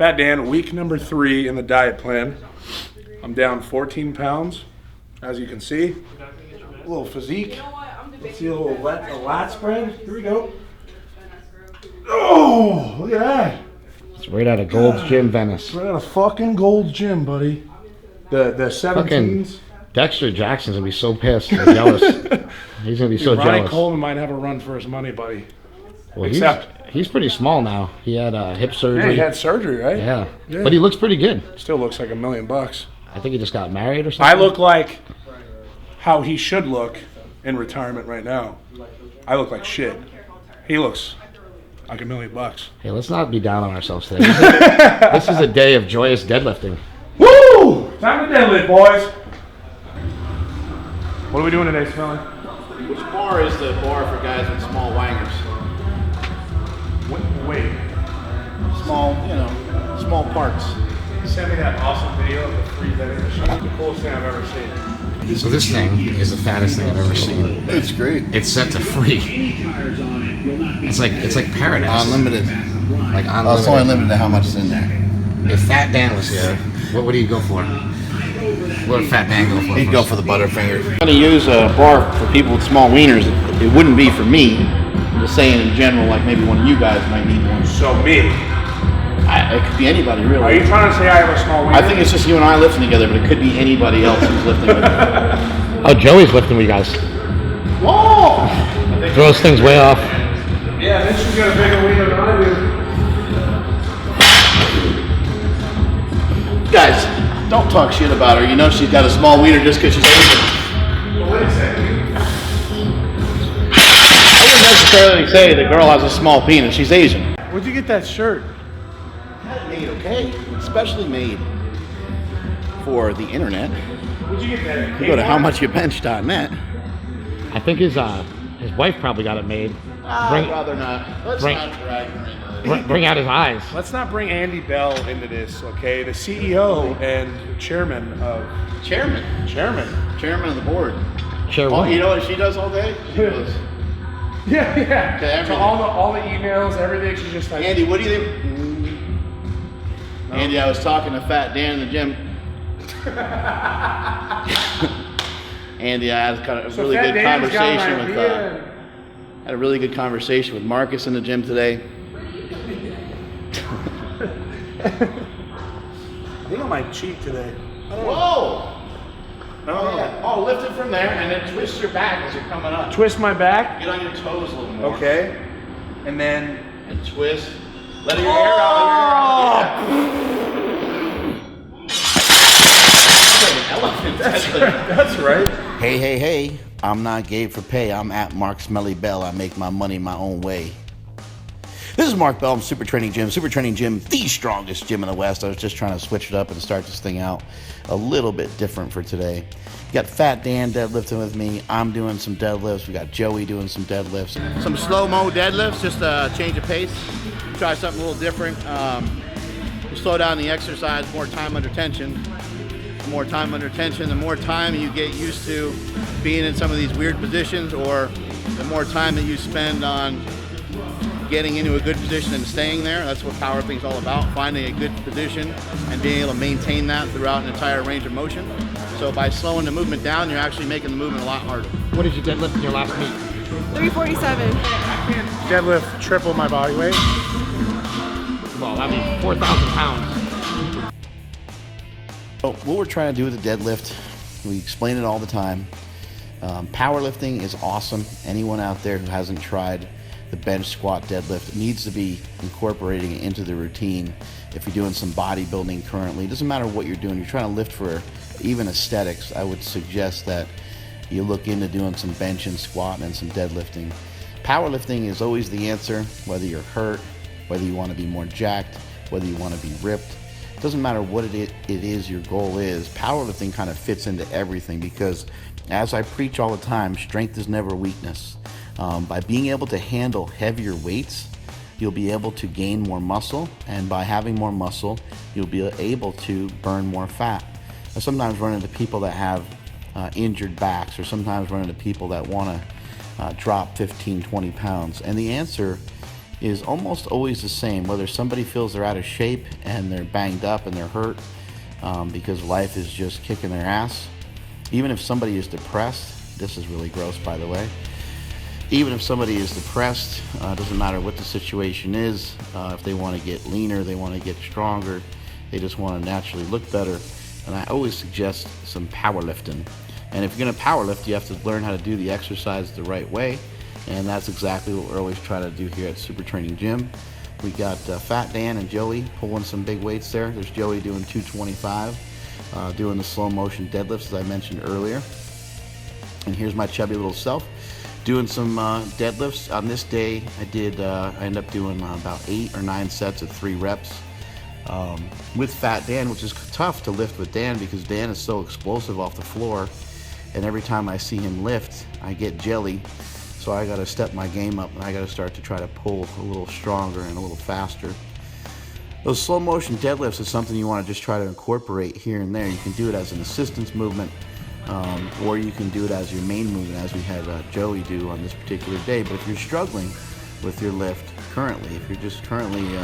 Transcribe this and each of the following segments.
Fat Dan, week number 3 in the diet plan. I'm down 14 pounds, as you can see. A little physique. Let's see a little lat spread. Here we go. Oh, look at that. It's right out of Gold's Gym, Venice. Right out of fucking Gold's Gym, buddy. The 17s. Dexter Jackson's going to be so pissed and jealous. He's going to be so Ronnie jealous. Coleman might have a run for his money, buddy. Well, Except he's pretty small now. He had hip surgery. Yeah, he had surgery, right? Yeah. But he looks pretty good. Still looks like $1 million. I think he just got married or something. I look like how he should look in retirement right now. I look like shit. He looks like $1 million. Hey, let's not be down on ourselves today. This is a day of joyous deadlifting. Woo! Time to deadlift, boys. What are we doing today, Smelly? Which bar is the bar for guys with small wangers? Wait. Small parts. Send me that awesome video of the free vending machine. The coolest thing I've ever seen. So this thing is the fattest thing I've ever seen. It's great. It's set to free. It's like paradise. Unlimited. Like unlimited. Oh, it's only limited to how much is in there. If Fat Dan was here, what would he go for? What would Fat Dan go for? He'd go for the Butterfinger. I'm going to use a bar for people with small wieners. It wouldn't be for me. I'm just saying in general, like maybe one of you guys might need one. So me. It could be anybody, really. Are you trying to say I have a small wiener? I think it's just you and I lifting together, but it could be anybody else who's lifting with you. Oh, Joey's lifting with you guys. Whoa! Throws things way off. Yeah, then she's got a bigger wiener than I do. Guys, don't talk shit about her. You know she's got a small wiener just because she's Asian. Well, wait a second. I wouldn't necessarily say the girl has a small penis. She's Asian. Where'd you get that shirt? Made, okay? Especially made for the internet. Where'd you get that? You go to howmuchyoubench.net. I think his wife probably got it made. I'd rather not. Let's bring- not drag her into this. Bring out his eyes. Let's not bring Andy Bell into this, okay? The CEO and chairman of... Chairman of the board. Sure. Oh, you know what she does all day? She goes, Yeah. Okay, So all the emails, everything, she's just like... Andy, what do you think? No. Andy, I was talking to Fat Dan in the gym. Andy, I had a really good conversation with had a really good conversation with Marcus in the gym today. I think on my cheek today. Whoa! No. Oh, yeah. Oh, lift it from there and then twist your back as you're coming up. Twist my back. Get on your toes a little more. Okay. And then... And twist. Let your hair out. That's right. Hey. I'm not gay for pay. I'm at Mark Smelly Bell. I make my money my own way. This is Mark Bell from Super Training Gym. Super Training Gym, the strongest gym in the West. I was just trying to switch it up and start this thing out a little bit different for today. You got Fat Dan deadlifting with me. I'm doing some deadlifts. We got Joey doing some deadlifts. Some slow-mo deadlifts, just a change of pace. Try something a little different. You slow down the exercise, more time under tension. The more time under tension, the more time you get used to being in some of these weird positions, or the more time that you spend on getting into a good position and staying there. That's what powerlifting is all about, finding a good position and being able to maintain that throughout an entire range of motion. So by slowing the movement down, you're actually making the movement a lot harder. What did you deadlift in your last meet? 347. I can't deadlift triple my body weight. Well, I mean, 4,000 pounds. So what we're trying to do with the deadlift, we explain it all the time. Powerlifting is awesome. Anyone out there who hasn't tried the bench, squat, deadlift needs to be incorporating it into the routine. If you're doing some bodybuilding currently, it doesn't matter what you're doing, you're trying to lift for even aesthetics, I would suggest that you look into doing some bench and squat and some deadlifting. Powerlifting is always the answer, whether you're hurt, whether you want to be more jacked, whether you want to be ripped. It doesn't matter what it is your goal is. Powerlifting kind of fits into everything because, as I preach all the time, strength is never weakness. By being able to handle heavier weights, you'll be able to gain more muscle, and by having more muscle, you'll be able to burn more fat. I sometimes run into people that have injured backs, or sometimes run into people that want to drop 15, 20 pounds, and the answer is almost always the same, whether somebody feels they're out of shape and they're banged up and they're hurt because life is just kicking their ass. Even if somebody is depressed, this is really gross, by the way. Even if somebody is depressed, doesn't matter what the situation is, if they want to get leaner, they want to get stronger, they just want to naturally look better. And I always suggest some powerlifting. And if you're going to powerlift, you have to learn how to do the exercise the right way. And that's exactly what we're always trying to do here at Super Training Gym. We got Fat Dan and Joey pulling some big weights there. There's Joey doing 225, doing the slow motion deadlifts as I mentioned earlier. And here's my chubby little self doing some deadlifts. On this day, I ended up doing about 8 or 9 sets of 3 reps with Fat Dan, which is tough to lift with Dan because Dan is so explosive off the floor. And every time I see him lift, I get jelly. So I got to step my game up and I got to start to try to pull a little stronger and a little faster. Those slow motion deadlifts is something you want to just try to incorporate here and there. You can do it as an assistance movement, or you can do it as your main movement, as we had Joey do on this particular day. But if you're struggling with your lift currently, if you're just currently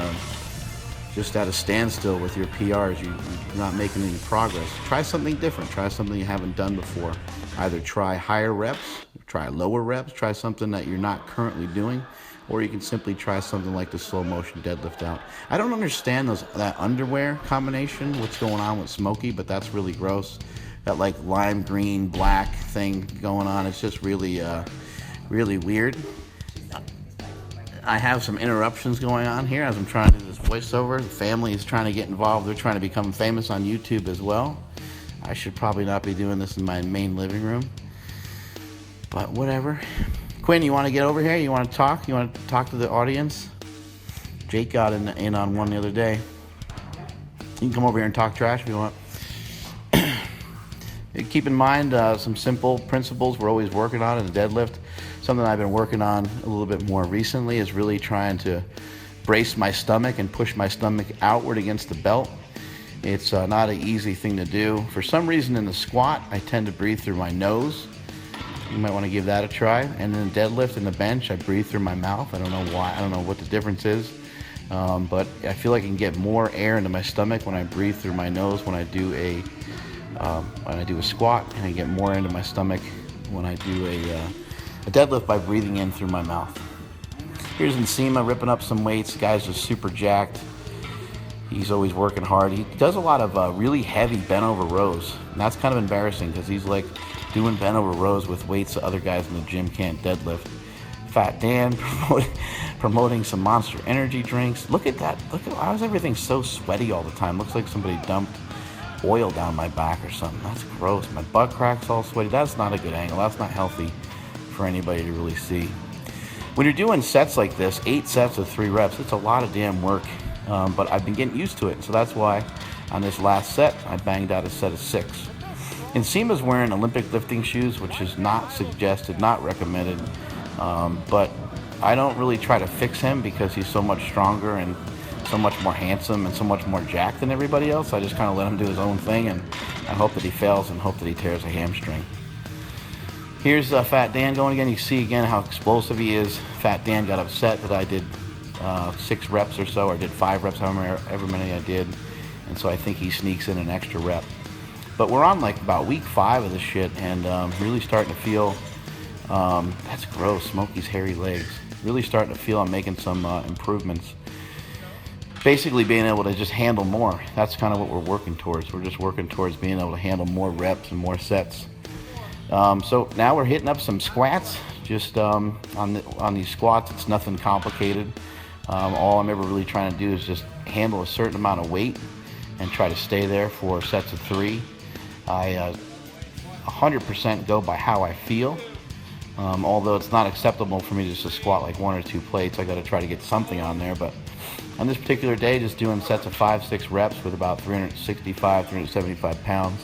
just at a standstill with your PRs, you're not making any progress, try something different. Try something you haven't done before. Either try higher reps, try lower reps, try something that you're not currently doing, or you can simply try something like the slow motion deadlift out. I don't understand that underwear combination, what's going on with Smokey, but that's really gross. That like lime green, black thing going on, it's just really, really weird. I have some interruptions going on here as I'm trying to do this voiceover. The family is trying to get involved. They're trying to become famous on YouTube as well. I should probably not be doing this in my main living room, but whatever. Quinn, you want to get over here? You want to talk? You want to talk to the audience? Jake got in on one the other day. You can come over here and talk trash if you want. Keep in mind some simple principles we're always working on in the deadlift. Something I've been working on a little bit more recently is really trying to brace my stomach and push my stomach outward against the belt. It's not an easy thing to do. For some reason in the squat, I tend to breathe through my nose. You might want to give that a try. And then deadlift and the bench, I breathe through my mouth. I don't know why. I don't know what the difference is. But I feel like I can get more air into my stomach when I breathe through my nose when I do a squat, and I get more into my stomach when I do a deadlift by breathing in through my mouth. Here's Nsima ripping up some weights. The guy's just super jacked. He's always working hard. He does a lot of really heavy bent over rows. And that's kind of embarrassing because he's like doing bent over rows with weights that other guys in the gym can't deadlift. Fat Dan promoting some Monster Energy drinks. Look at that. Look at why is everything so sweaty all the time? Looks like somebody dumped oil down my back or something. That's gross. My butt crack's all sweaty. That's not a good angle. That's not healthy for anybody to really see. When you're doing sets like this, 8 sets of 3 reps, it's a lot of damn work. But I've been getting used to it. So that's why on this last set, I banged out a set of 6. Nsima's wearing Olympic lifting shoes, which is not suggested, not recommended. But I don't really try to fix him because he's so much stronger and so much more handsome and so much more jacked than everybody else. I just kind of let him do his own thing, and I hope that he fails and hope that he tears a hamstring. Here's Fat Dan going again. You see again how explosive he is. Fat Dan got upset that I did 6 reps or so, or did 5 reps, however many I did, and so I think he sneaks in an extra rep. But we're on like about week 5 of this shit, and really starting to feel, that's gross, Smokey's hairy legs. Really starting to feel I'm making some improvements. Basically being able to just handle more. That's kind of what we're working towards. We're just working towards being able to handle more reps and more sets. So now we're hitting up some squats. Just on these squats, it's nothing complicated. All I'm ever really trying to do is just handle a certain amount of weight and try to stay there for sets of 3. I 100% go by how I feel. Although it's not acceptable for me just to squat like 1 or 2 plates. I got to try to get something on there. But on this particular day, just doing sets of 5-6 reps with about 365, 375 pounds.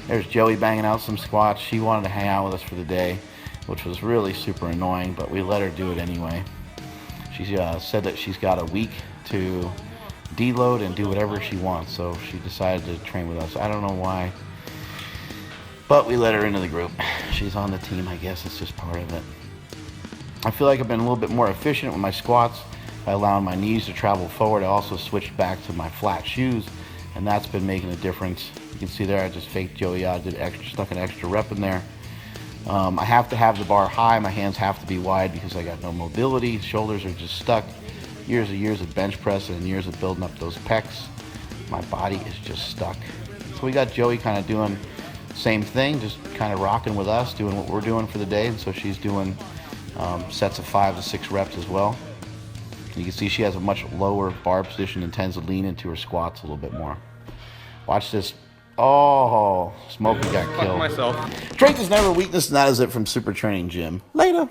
There's Joey banging out some squats. She wanted to hang out with us for the day, which was really super annoying, but we let her do it anyway. She said that she's got a week to deload and do whatever she wants, so she decided to train with us. I don't know why, but we let her into the group. She's on the team, I guess. It's just part of it. I feel like I've been a little bit more efficient with my squats. by allowing my knees to travel forward. I also switched back to my flat shoes, and that's been making a difference. You can see there I just faked Joey out, stuck an extra rep in there. I have to have the bar high, my hands have to be wide because I got no mobility, shoulders are just stuck. Years and years of bench pressing and years of building up those pecs. My body is just stuck. So we got Joey kind of doing the same thing, just kind of rocking with us, doing what we're doing for the day. And so she's doing sets of 5 to 6 reps as well. You can see she has a much lower bar position and tends to lean into her squats a little bit more. Watch this. Oh, Smokey got killed. Myself. Strength is never weakness, and that is it from Super Training Gym. Later.